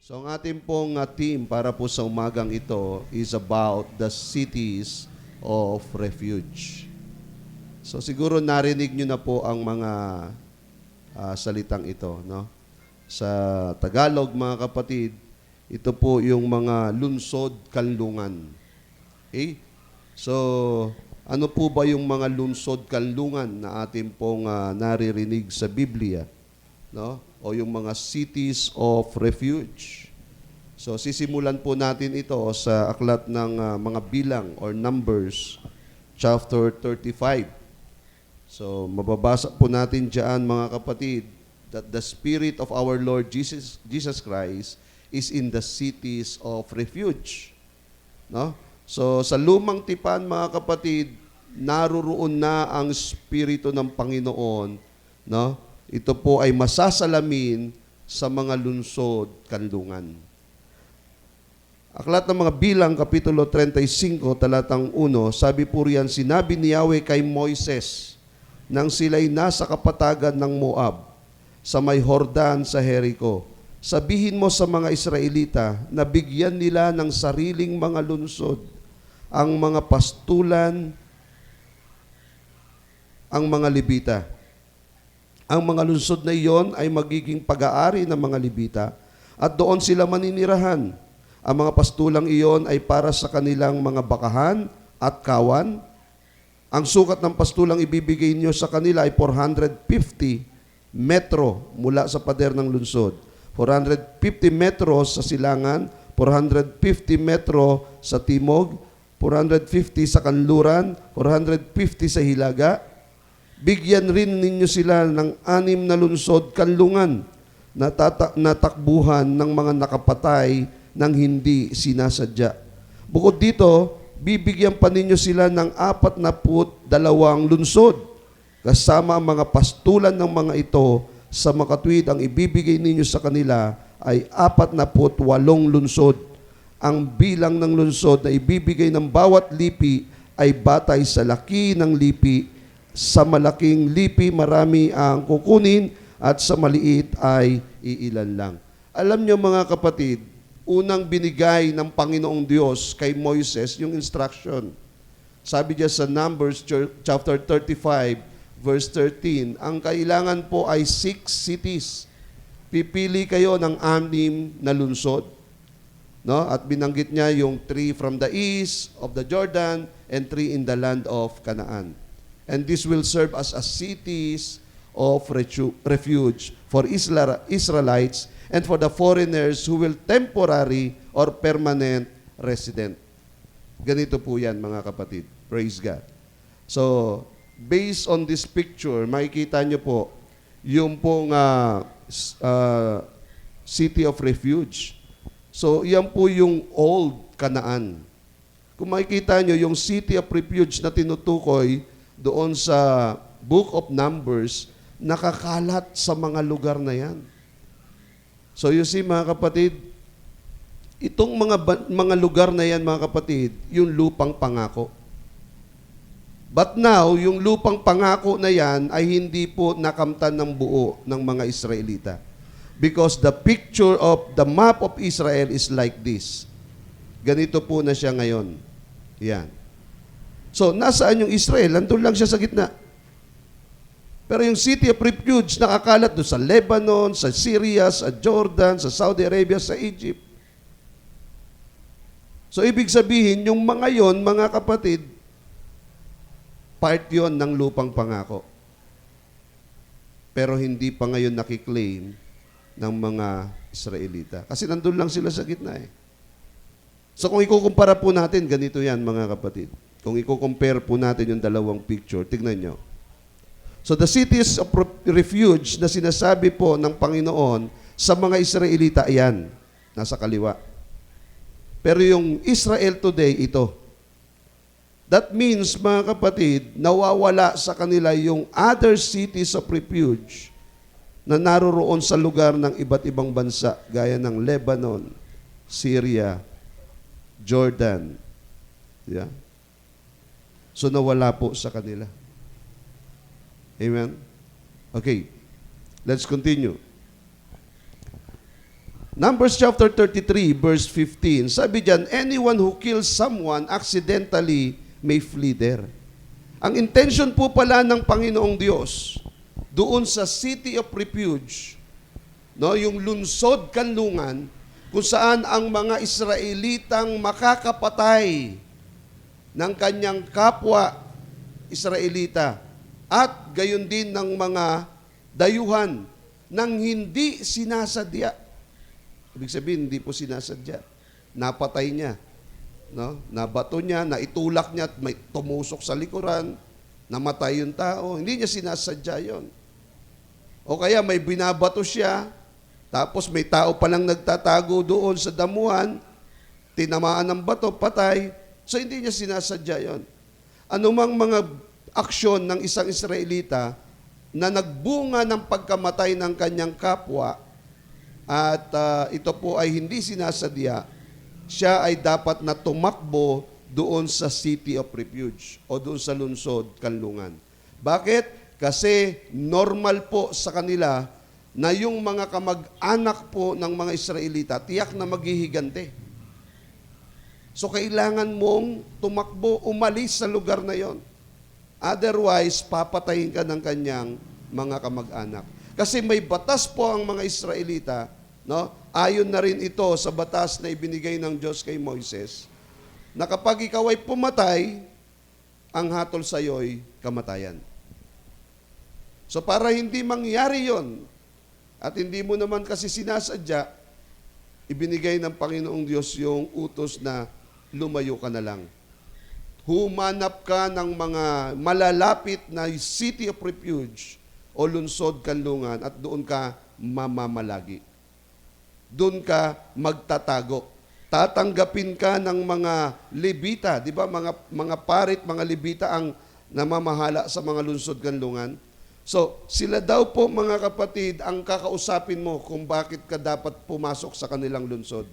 So ang ating pong team para po sa umagang ito is about the cities of refuge. So siguro narinig nyo na po ang mga salitang ito, no? Sa Tagalog, mga kapatid, ito po yung mga lungsod kanlungan. Okay? So, ano po ba yung mga lungsod kanlungan na ating pong naririnig sa Biblia? No? O yung mga cities of refuge. So, sisimulan po natin ito sa aklat ng mga bilang or Numbers, chapter 35. So, mababasa po natin dyan, mga kapatid, that the Spirit of our Lord Jesus Christ is in the cities of refuge. No? So, sa lumang tipan, mga kapatid, naruroon na ang Espiritu ng Panginoon. No? Ito po ay masasalamin sa mga lungsod kanlungan. Aklat ng mga bilang, Kapitulo 35, talatang 1, sabi po riyan, sinabi ni Yahweh kay Moises, nang sila'y nasa kapatagan ng Moab, sa may Hordan sa Jericho, sabihin mo sa mga Israelita na bigyan nila ng sariling mga lungsod, ang mga pastulan, ang mga Libita. Ang mga lungsod na iyon ay magiging pag-aari ng mga Libita at doon sila maninirahan. Ang mga pastulang iyon ay para sa kanilang mga bakahan at kawan. Ang sukat ng pastulang ibibigay niyo sa kanila ay 450 metro mula sa pader ng lungsod. 450 metro sa silangan, 450 metro sa timog, 450 sa kanluran, 450 sa hilaga. Bigyan rin ninyo sila ng 6 na lungsod kanlungan na natakbuhan ng mga nakapatay ng hindi sinasadya. Bukod dito, bibigyan pa ninyo sila ng 42 lungsod. Kasama ang mga pastulan ng mga ito sa makatwid, ang ibibigay ninyo sa kanila ay 48 lungsod. Ang bilang ng lungsod na ibibigay ng bawat lipi ay batay sa laki ng lipi. Sa malaking lipi, marami ang kukunin at sa maliit ay iilan lang. Alam nyo mga kapatid, unang binigay ng Panginoong Diyos kay Moises yung instruction. Sabi niya sa Numbers chapter 35, verse 13, ang kailangan po ay 6 cities. Pipili kayo ng 6 na lungsod. No? At binanggit niya yung 3 from the east of the Jordan and 3 in the land of Canaan. And this will serve as cities of refuge for Israelites and for the foreigners who will temporary or permanent resident. Ganito po yan, mga kapatid. Praise God. So, based on this picture, makikita nyo po yung pong city of refuge. So, yan po yung old Canaan. Kung makikita nyo, yung city of refuge na tinutukoy doon sa Book of Numbers, nakakalat sa mga lugar na yan. So you see, mga kapatid, itong mga lugar na yan, mga kapatid, yung lupang pangako. But now, yung lupang pangako na yan ay hindi po nakamtan ng buo ng mga Israelita. Because the picture of the map of Israel is like this. Ganito po na siya ngayon. Yan. So, nasaan yung Israel? Nandun lang siya sa gitna. Pero yung city of refuge, nakakalat doon sa Lebanon, sa Syria, sa Jordan, sa Saudi Arabia, sa Egypt. So, ibig sabihin, yung mga yon, mga kapatid, part yon ng lupang pangako. Pero hindi pa ngayon nakiklaim ng mga Israelita. Kasi nandun lang sila sa gitna eh. So, kung ikukumpara po natin, ganito yan, mga kapatid. Kung i-compare po natin yung dalawang picture, tignan nyo. So the cities of refuge na sinasabi po ng Panginoon sa mga Israelita, ayan, nasa kaliwa. Pero yung Israel today, ito. That means, mga kapatid, nawawala sa kanila yung other cities of refuge na naroroon sa lugar ng iba't ibang bansa, gaya ng Lebanon, Syria, Jordan. Yeah. So nawala po sa kanila. Amen? Okay. Let's continue. Numbers chapter 33, verse 15. Sabi diyan, anyone who kills someone accidentally may flee there. Ang intention po pala ng Panginoong Diyos doon sa city of refuge, no, yung lungsod kanlungan, kung saan ang mga Israelitang makakapatay ng kanyang kapwa Israelita at gayon din ng mga dayuhan nang hindi sinasadya. Ibig sabihin, hindi po sinasadya. Napatay niya. No? Nabato niya, naitulak niya, at may tumusok sa likuran, namatay yung tao. Hindi niya sinasadya yon. O kaya may binabato siya, tapos may tao palang nagtatago doon sa damuhan, tinamaan ng bato, patay. So hindi niya sinasadya yon. Anumang mga aksyon ng isang Israelita na nagbunga ng pagkamatay ng kanyang kapwa, at ito po ay hindi sinasadya, siya ay dapat na tumakbo doon sa city of refuge o doon sa lungsod, kanlungan. Bakit? Kasi normal po sa kanila na yung mga kamag-anak po ng mga Israelita, tiyak na maghihigante. So kailangan mong tumakbo, umalis sa lugar na yon. Otherwise, papatayin ka ng kanyang mga kamag-anak. Kasi may batas po ang mga Israelita, no? Ayon na rin ito sa batas na ibinigay ng Diyos kay Moises, na kapag ikaw ay pumatay, ang hatol sa iyo'y kamatayan. So para hindi mangyari yon, at hindi mo naman kasi sinasadya, ibinigay ng Panginoong Diyos yung utos na lumayo ka na lang. Humanap ka ng mga malalapit na city of refuge o lungsod kanlungan at doon ka mamamalagi. Doon ka magtatago. Tatanggapin ka ng mga Levita, di ba? Mga parit, mga Levita ang namamahala sa mga lungsod kanlungan. So, sila daw po mga kapatid ang kakausapin mo kung bakit ka dapat pumasok sa kanilang lungsod.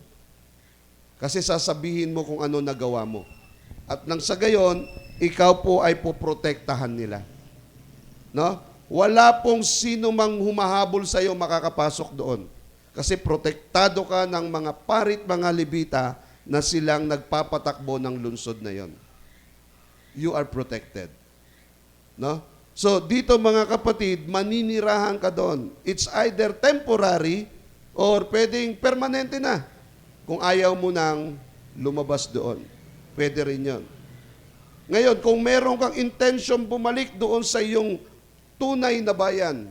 Kasi sasabihin mo kung ano nagawa mo. At nang sa gayon, ikaw po ay poprotektahan nila. No? Wala pong sino mang humahabol sa iyo makakapasok doon. Kasi protektado ka ng mga parit, mga Levita na silang nagpapatakbo ng lungsod na yon. You are protected. No? So dito mga kapatid, maninirahan ka doon. It's either temporary or pwedeng permanente na. Kung ayaw mo nang lumabas doon. Pwede rin yun. Ngayon, kung meron kang intention bumalik doon sa iyong tunay na bayan,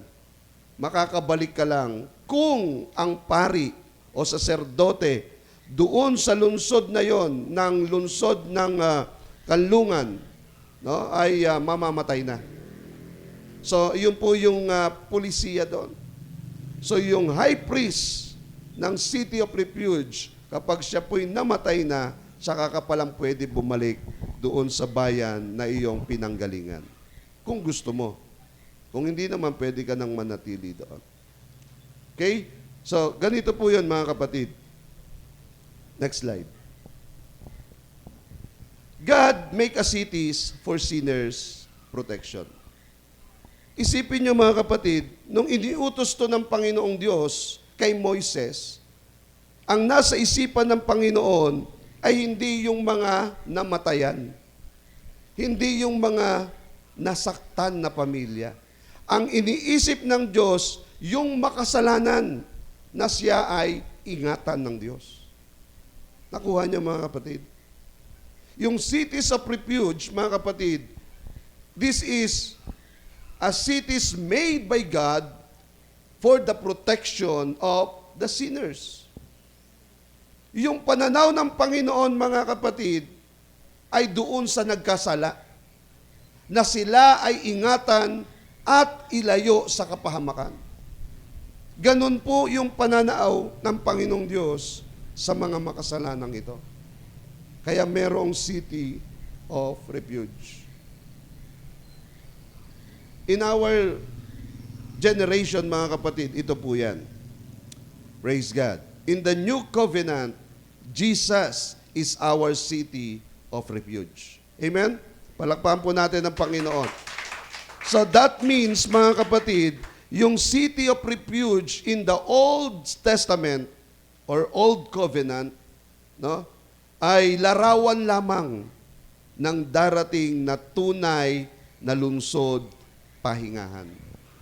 makakabalik ka lang kung ang pari o saserdote doon sa lungsod na yon, ng lungsod ng kanlungan, no, ay mamamatay na. So, yun po yung pulisiya doon. So, yung high priest ng city of refuge, kapag siya po'y namatay na, saka ka palang pwede bumalik doon sa bayan na iyong pinanggalingan. Kung gusto mo. Kung hindi naman, pwede ka nang manatili doon. Okay? So, ganito po yun mga kapatid. Next slide. God make a cities for sinners protection. Isipin nyo mga kapatid, nung iniutos to ng Panginoong Diyos kay Moises, ang nasa isipan ng Panginoon ay hindi yung mga namatayan. Hindi yung mga nasaktan na pamilya. Ang iniisip ng Diyos, yung makasalanan na siya ay ingatan ng Diyos. Nakuha niyo mga kapatid? Yung cities of refuge, mga kapatid, this is a cities made by God for the protection of the sinners. Yung pananaw ng Panginoon, mga kapatid, ay doon sa nagkasala, na sila ay ingatan at ilayo sa kapahamakan. Ganun po yung pananaw ng Panginoong Diyos sa mga makasalanang ito. Kaya merong city of refuge. In our generation, mga kapatid, ito po yan. Praise God. In the new covenant, Jesus is our city of refuge. Amen? Palakpakan po natin ang Panginoon. So that means, mga kapatid, yung city of refuge in the Old Testament or Old Covenant, no, ay larawan lamang ng darating na tunay na lungsod pahingahan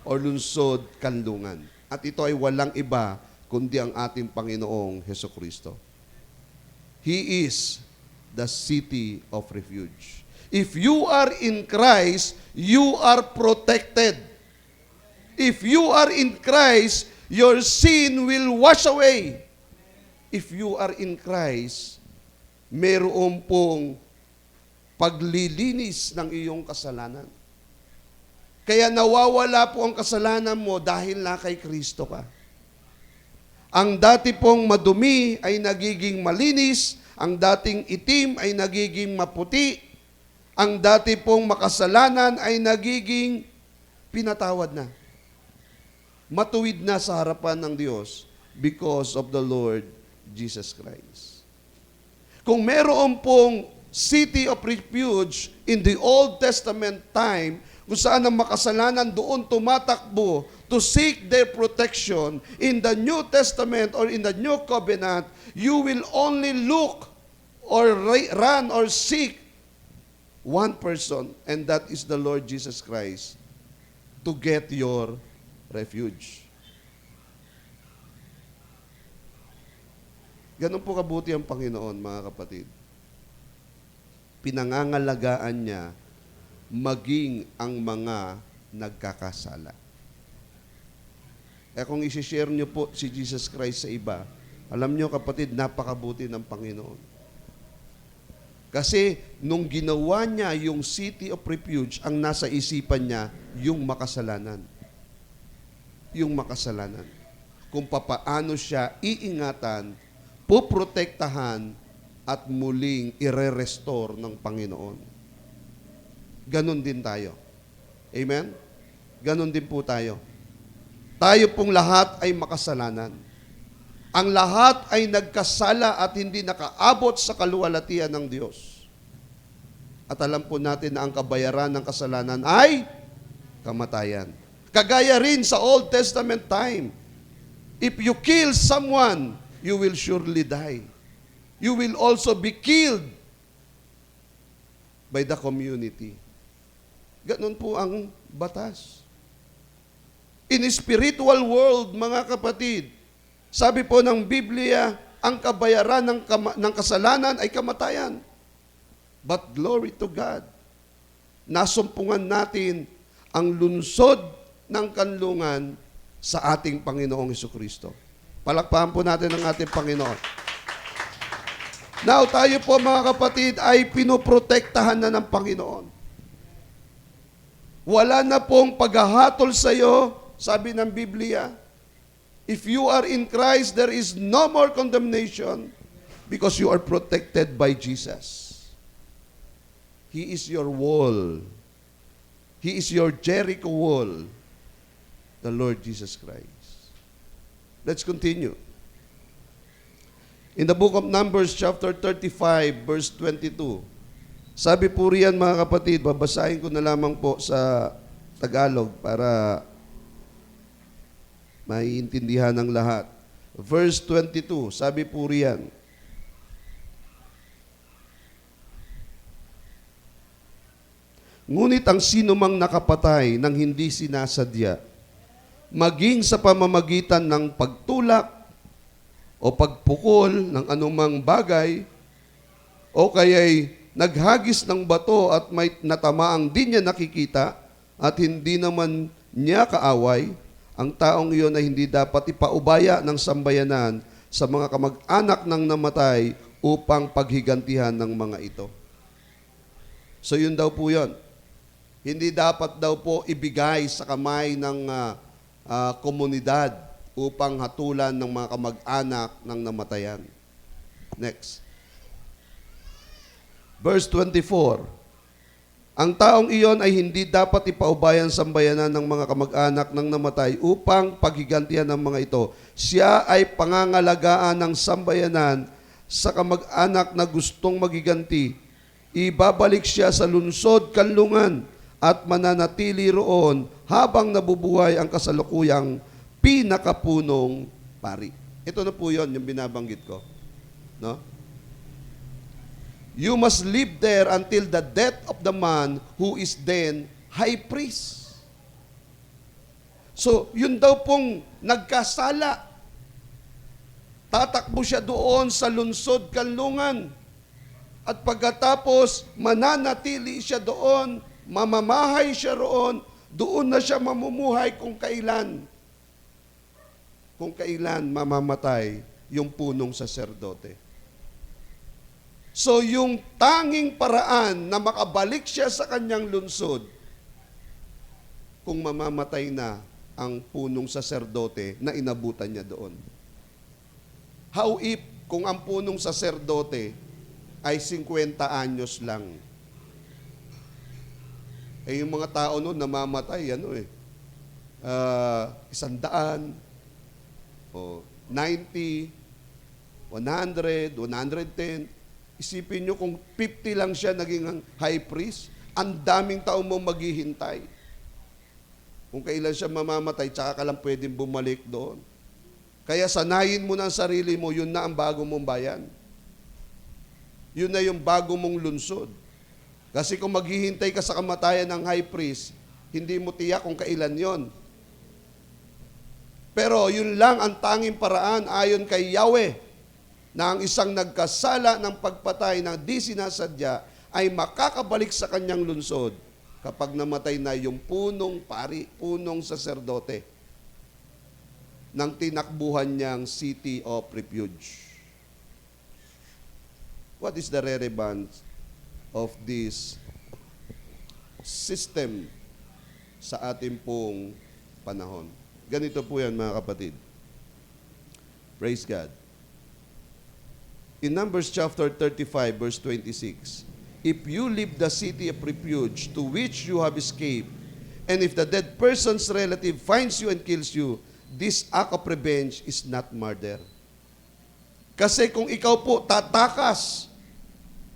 o lungsod kanlungan. At ito ay walang iba kundi ang ating Panginoong Hesukristo. He is the city of refuge. If you are in Christ, you are protected. If you are in Christ, your sin will wash away. If you are in Christ, meron pong paglilinis ng iyong kasalanan. Kaya nawawala po ang kasalanan mo dahil na kay Kristo ka. Ang dati pong madumi ay nagiging malinis, ang dating itim ay nagiging maputi, ang dati pong makasalanan ay nagiging pinatawad na. Matuwid na sa harapan ng Diyos because of the Lord Jesus Christ. Kung meron pong city of refuge in the Old Testament time, kung saan ang makasalanan doon tumatakbo to seek their protection, in the New Testament or in the New Covenant, you will only look or run or seek one person, and that is the Lord Jesus Christ, to get your refuge. Ganun po kabuti ang Panginoon, mga kapatid. Pinangangalagaan niya maging ang mga nagkakasala. Kaya kung isi-share niyo po si Jesus Christ sa iba, alam niyo kapatid, napakabuti ng Panginoon. Kasi nung ginawa niya yung city of refuge, ang nasa isipan niya, yung makasalanan. Yung makasalanan. Kung papaano siya iingatan, puprotektahan, at muling ire-restore ng Panginoon. Ganon din tayo. Amen? Ganon din po tayo. Tayo pong lahat ay makasalanan. Ang lahat ay nagkasala at hindi nakaabot sa kaluwalhatian ng Diyos. At alam po natin na ang kabayaran ng kasalanan ay kamatayan. Kagaya rin sa Old Testament time. If you kill someone, you will surely die. You will also be killed by the community. Ganon po ang batas. In a spiritual world, mga kapatid, sabi po ng Biblia, ang kabayaran ng kasalanan ay kamatayan. But glory to God, nasumpungan natin ang lunsod ng kanlungan sa ating Panginoong Hesukristo. Palakpakan po natin ang ating Panginoon. Now, tayo po mga kapatid ay pinoprotektahan na ng Panginoon. Wala na pong paghahatol sa iyo, sabi ng Biblia. If you are in Christ, there is no more condemnation because you are protected by Jesus. He is your wall. He is your Jericho wall, the Lord Jesus Christ. Let's continue. In the book of Numbers, chapter 35, verse 22, sabi po riyan mga kapatid, babasahin ko na lamang po sa Tagalog para maiintindihan ng lahat. Verse 22, sabi po riyan, ngunit ang sinumang nakapatay ng hindi sinasadya, maging sa pamamagitan ng pagtulak o pagpukol ng anumang bagay, o kaya'y naghagis ng bato at may natamaang di niya nakikita at hindi naman niya kaaway, ang taong iyon ay hindi dapat ipaubaya ng sambayanan sa mga kamag-anak ng namatay upang paghigantihan ng mga ito. So yun daw po yun. Hindi dapat daw po ibigay sa kamay ng komunidad upang hatulan ng mga kamag-anak ng namatayan. Next. Verse 24. Ang taong iyon ay hindi dapat ipaubayan sambayanan ng mga kamag-anak ng namatay upang paghigantihan ng mga ito. Siya ay pangangalagaan ng sambayanan sa kamag-anak na gustong maghiganti. Ibabalik siya sa lungsod kanlungan at mananatili roon habang nabubuhay ang kasalukuyang pinakapunong pari. Ito na po yun, yung binabanggit ko. No? You must live there until the death of the man who is then high priest. So, yun daw pong nagkasala. Tatakbo siya doon sa lungsod kanlungan. At pagkatapos, mananatili siya doon, mamamahay siya roon, doon na siya mamumuhay kung kailan mamamatay yung punong saserdote. So yung tanging paraan na makabalik siya sa kanyang lungsod, kung mamamatay na ang punong saserdote na inabutan niya doon. How if kung ang punong saserdote ay 50 anyos lang? Eh yung mga tao noon namamatay, 100, 90, 100, 110. Isipin nyo kung 50 lang siya naging high priest, ang daming taong mong maghihintay. Kung kailan siya mamamatay, tsaka ka lang pwedeng bumalik doon. Kaya sanayin mo na ang sarili mo, yun na ang bago mong bayan. Yun na yung bago mong lungsod. Kasi kung maghihintay ka sa kamatayan ng high priest, hindi mo tiyak kung kailan yon. Pero yun lang ang tanging paraan ayon kay Yahweh na ang isang nagkasala ng pagpatay na di sinasadya ay makakabalik sa kanyang lungsod kapag namatay na yung punong pari, punong saserdote ng tinakbuhan niyang city of refuge. What is the relevance of this system sa ating pong panahon? Ganito po yan, mga kapatid. Praise God. In Numbers chapter 35, verse 26, if you leave the city of refuge to which you have escaped, and if the dead person's relative finds you and kills you, this act of revenge is not murder. Kasi kung ikaw po tatakas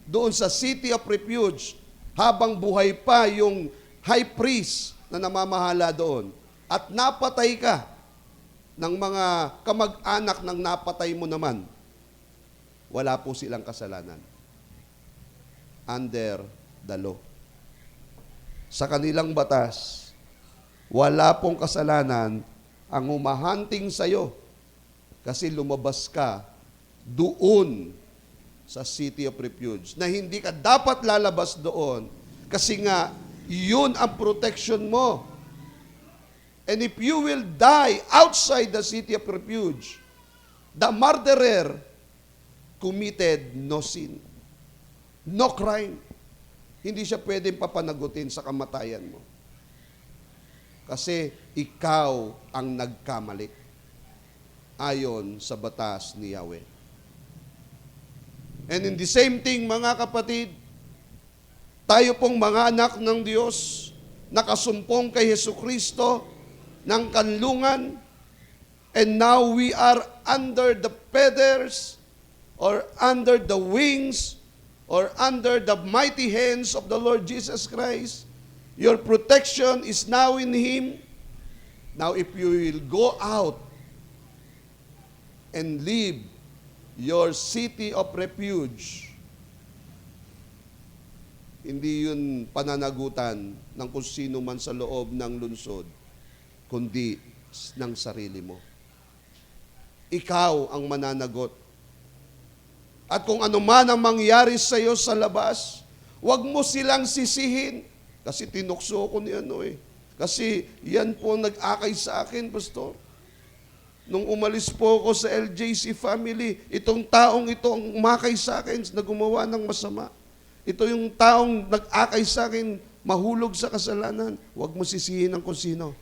doon sa city of refuge, habang buhay pa yung high priest na namamahala doon, at napatay ka ng mga kamag-anak ng napatay mo naman, wala po silang kasalanan. Under the law. Sa kanilang batas, wala pong kasalanan ang humahunting sa'yo kasi lumabas ka doon sa city of refuge, na hindi ka dapat lalabas doon kasi nga yun ang protection mo. And if you will die outside the city of refuge, the murderer committed no sin, no crime. Hindi siya pwedeng papanagutin sa kamatayan mo. Kasi ikaw ang nagkamali ayon sa batas ni Yahweh. And in the same thing, mga kapatid, tayo pong mga anak ng Diyos, nakasumpong kay Jesucristo ng kanlungan, and now we are under the feathers, or under the wings, or under the mighty hands of the Lord Jesus Christ. Your protection is now in Him. Now if you will go out and leave your city of refuge, hindi yun pananagutan ng kung sino man sa loob ng lungsod, kundi ng sarili mo. Ikaw ang mananagot. At kung ano man ang mangyari sa iyo sa labas, huwag mo silang sisihin. Kasi tinukso ko niyan, Kasi yan po nag-akay sa akin, Pastor. Nung umalis po ako sa LJC family, itong taong ito ang umakay sa akin na gumawa ng masama. Ito yung taong nag-akay sa akin, mahulog sa kasalanan. Huwag mo sisihin ng kung sino.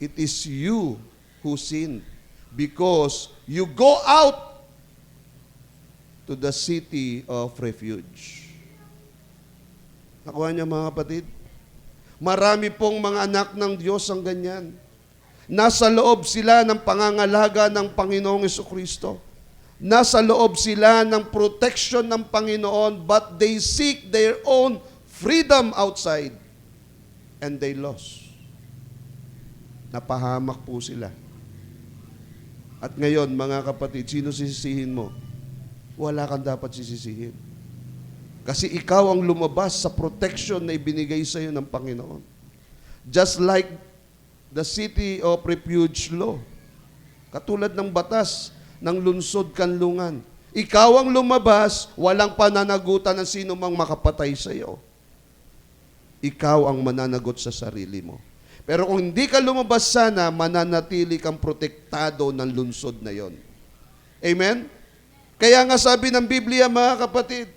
It is you who sinned because you go out to the city of refuge. Nakuha niya, mga kapatid? Marami pong mga anak ng Diyos ang ganyan. Nasa loob sila ng pangangalaga ng Panginoong Jesucristo. Nasa loob sila ng protection ng Panginoon, but they seek their own freedom outside. And they lost. Napahamak po sila. At ngayon, mga kapatid, sino sisisihin mo? Wala kang dapat sisisihin. Kasi ikaw ang lumabas sa protection na ibinigay sa iyo ng Panginoon. Just like the City of Refuge Law. Katulad ng batas ng lungsod kanlungan. Ikaw ang lumabas, walang pananagutan ng sino mang makapatay sa iyo. Ikaw ang mananagot sa sarili mo. Pero kung hindi ka lumabas sana, mananatili kang protektado ng lungsod na yon. Amen? Kaya nga sabi ng Biblia, mga kapatid,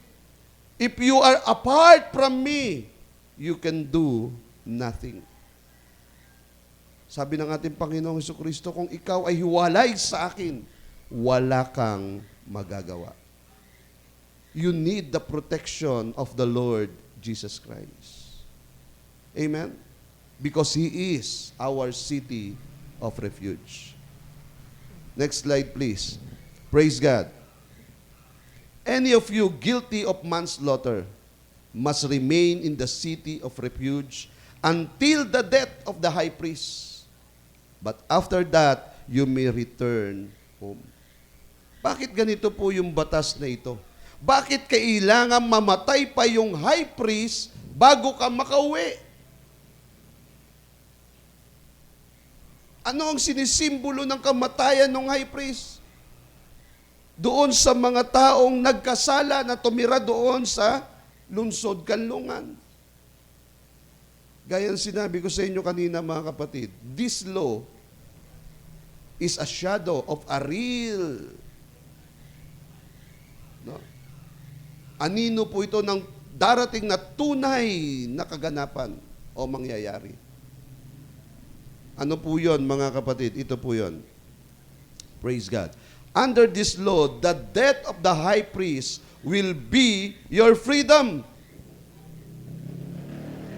if you are apart from me, you can do nothing. Sabi ng ating Panginoong Jesucristo, kung ikaw ay hiwalay sa akin, wala kang magagawa. You need the protection of the Lord Jesus Christ. Amen? Because He is our city of refuge. Next slide, please. Praise God. Any of you guilty of manslaughter must remain in the city of refuge until the death of the high priest. But after that, you may return home. Bakit ganito po yung batas na ito? Bakit kailangan mamatay pa yung high priest bago ka makauwi? Ano ang sinisimbolo ng kamatayan ng high priest? Doon sa mga taong nagkasala na tumira doon sa lungsod kanlungan. Gaya ng sinabi ko sa inyo kanina, mga kapatid, this law is a shadow of a real, anino po ito ng darating na tunay na kaganapan o mangyayari. Ano po yun, mga kapatid? Ito po yun. Praise God. Under this law, the death of the high priest will be your freedom.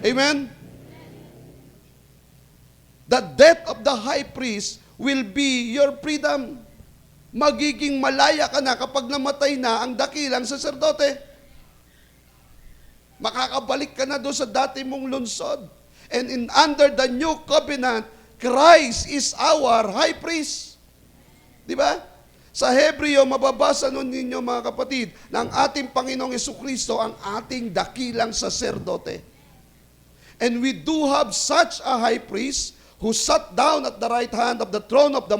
Amen? The death of the high priest will be your freedom. Magiging malaya ka na kapag namatay na ang dakilang saserdote. Makakabalik ka na doon sa dati mong lungsod. And under the new covenant, Christ is our high priest. Di ba? Sa Hebreo, mababasa nun ninyo, mga kapatid, na ang ating Panginoong Jesucristo ang ating dakilang saserdote. And we do have such a high priest who sat down at the right hand of the throne of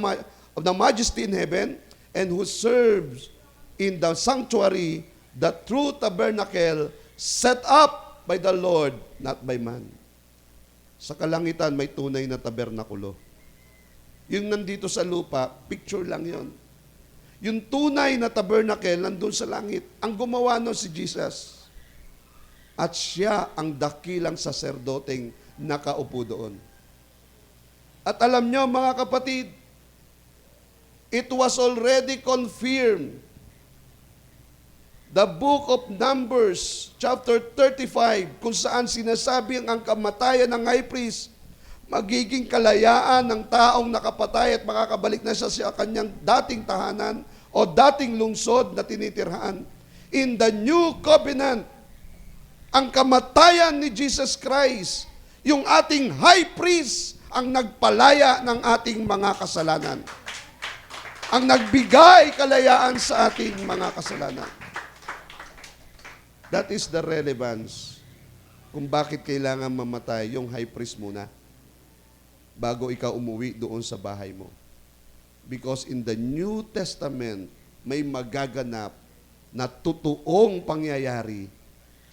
the majesty in heaven and who serves in the sanctuary, the true tabernacle set up by the Lord, not by man. Sa kalangitan, may tunay na tabernakulo. Yung nandito sa lupa, picture lang yon. Yung tunay na tabernacle, nandun sa langit. Ang gumawa nun si Jesus. At siya ang dakilang saserdoteng nakaupo doon. At alam nyo, mga kapatid, it was already confirmed. The book of Numbers, chapter 35, kung saan sinasabi ang kamatayan ng high priest, magiging kalayaan ng taong nakapatay at makakabalik na siya sa kanyang dating tahanan o dating lungsod na tinitirhaan. In the new covenant, ang kamatayan ni Jesus Christ, yung ating high priest, ang nagpalaya ng ating mga kasalanan. Ang nagbigay kalayaan sa ating mga kasalanan. That is the relevance kung bakit kailangan mamatay yung high priest muna bago ikaw umuwi doon sa bahay mo. Because in the New Testament, may magaganap na totoong pangyayari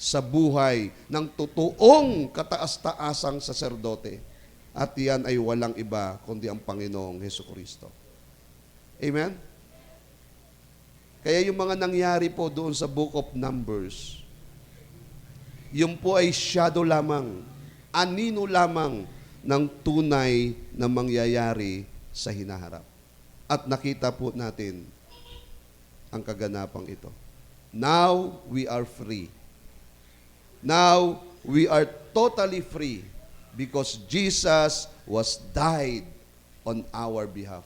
sa buhay ng totoong kataas-taasang saserdote. At yan ay walang iba kundi ang Panginoong Jesucristo. Amen? Kaya yung mga nangyari po doon sa Book of Numbers, yung po ay shadow lamang, anino lamang ng tunay na mangyayari sa hinaharap. At nakita po natin ang kaganapang ito. Now we are free. Now we are totally free because Jesus was died on our behalf.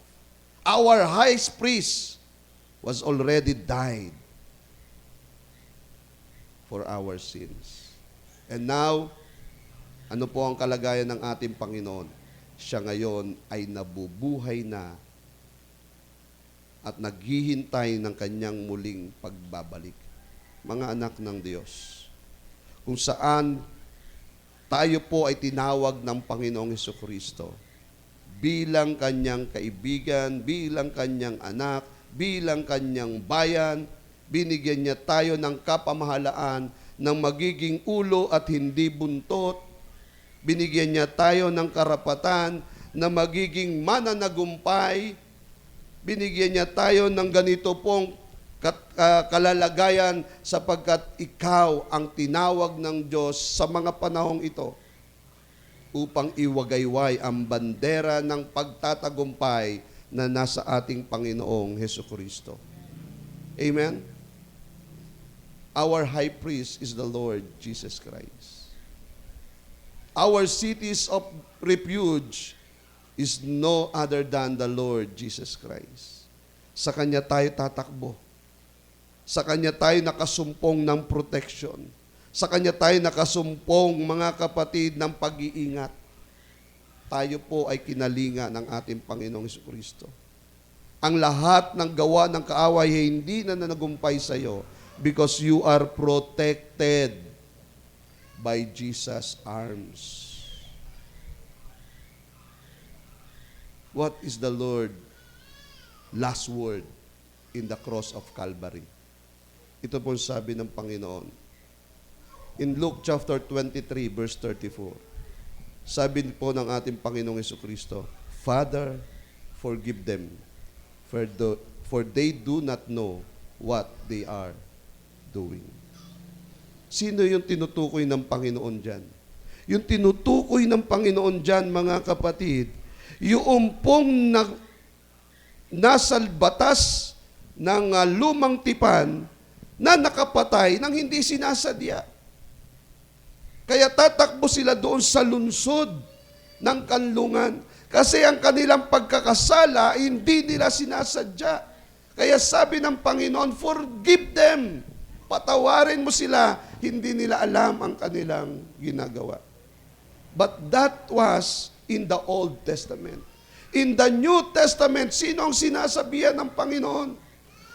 Our high priest was already died for our sins. And now, ano po ang kalagayan ng ating Panginoon? Siya ngayon ay nabubuhay na at naghihintay ng kanyang muling pagbabalik. Mga anak ng Diyos, kung saan tayo po ay tinawag ng Panginoong Hesukristo bilang kanyang kaibigan, bilang kanyang anak, bilang kanyang bayan, binigyan niya tayo ng kapamahalaan ng magiging ulo at hindi buntot. Binigyan niya tayo ng karapatan na magiging mananagumpay. Binigyan niya tayo ng ganito pong kalalagayan sapagkat ikaw ang tinawag ng Diyos sa mga panahong ito upang iwagayway ang bandera ng pagtatagumpay na nasa ating Panginoong Hesukristo. Amen? Our high priest is the Lord Jesus Christ. Our cities of refuge is no other than the Lord Jesus Christ. Sa Kanya tayo tatakbo. Sa Kanya tayo nakasumpong ng protection. Sa Kanya tayo nakasumpong, mga kapatid, ng pag-iingat. Tayo po ay kinalinga ng ating Panginoong Hesukristo. Ang lahat ng gawa ng kaaway ay hindi na nagumpay sa iyo because you are protected by Jesus' arms. What is the Lord's last word in the cross of Calvary? Ito po sabi ng Panginoon. In Luke chapter 23, verse 34, sabi po ng ating Panginoong Hesukristo, Father, forgive them, for they do not know what they are doing. Sino yung tinutukoy ng Panginoon dyan? Yung tinutukoy ng Panginoon dyan, mga kapatid, yung pong nasa batas ng lumang tipan na nakapatay nang hindi sinasadya. Kaya tatakbo sila doon sa lunsod ng kanlungan. Kasi ang kanilang pagkakasala, hindi nila sinasadya. Kaya sabi ng Panginoon, forgive them. Patawarin mo sila, hindi nila alam ang kanilang ginagawa. But that was in the Old Testament. In the New Testament, sino ang sinasabihan ng Panginoon?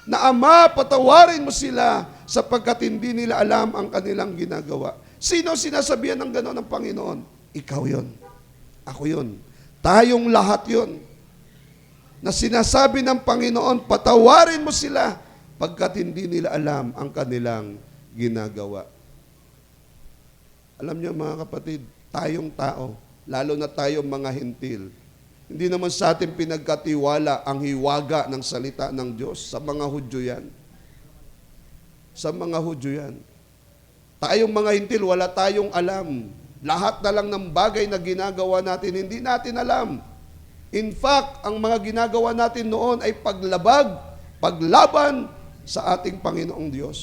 Na Ama, patawarin mo sila sapagkat hindi nila alam ang kanilang ginagawa. Sino ang sinasabihan ng gano'n ng Panginoon? Ikaw yon. Ako yon. Tayong lahat yon. Na sinasabi ng Panginoon, patawarin mo sila pagkat hindi nila alam ang kanilang ginagawa. Alam niyo mga kapatid, tayong tao, lalo na tayong mga hintil, hindi naman sa atin pinagkatiwala ang hiwaga ng salita ng Diyos. Sa mga Hudyo yan. Sa mga Hudyo yan. Tayong mga hintil, wala tayong alam. Lahat na lang ng bagay na ginagawa natin, hindi natin alam. In fact, ang mga ginagawa natin noon ay paglaban sa ating Panginoong Diyos.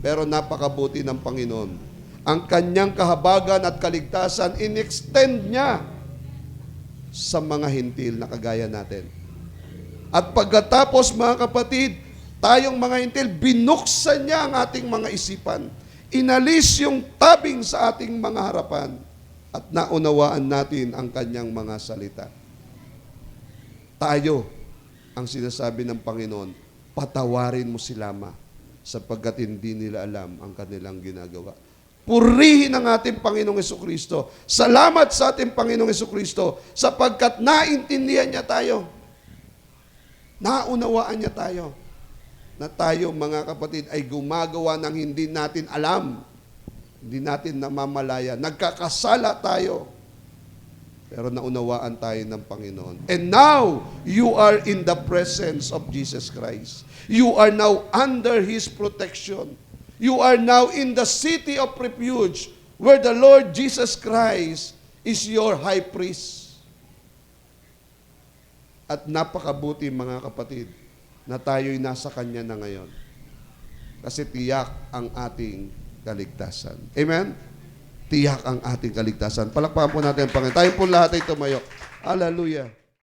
Pero napakabuti ng Panginoon. Ang kanyang kahabagan at kaligtasan, in-extend niya sa mga hintil na kagaya natin. At pagkatapos, mga kapatid, tayong mga hintil, binuksan niya ang ating mga isipan. Inalis yung tabing sa ating mga harapan at naunawaan natin ang kanyang mga salita. Tayo, ang sinasabi ng Panginoon, patawarin mo sila, Ma, sapagkat hindi nila alam ang kanilang ginagawa. Purihin ang ating Panginoong Hesukristo. Salamat sa ating Panginoong Hesukristo sapagkat naintindihan niya tayo. Naunawaan niya tayo. Na tayo, mga kapatid, ay gumagawa ng hindi natin alam. Hindi natin namamalaya. Nagkakasala tayo. Pero naunawaan tayo ng Panginoon. And now, you are in the presence of Jesus Christ. You are now under His protection. You are now in the city of refuge where the Lord Jesus Christ is your high priest. At napakabuti, mga kapatid, na tayo'y nasa Kanya na ngayon. Kasi tiyak ang ating kaligtasan. Amen? Tiyak ang ating kaligtasan. Palakpakan po natin ang Panginoon. Tayo po lahat ay tumayo. Hallelujah.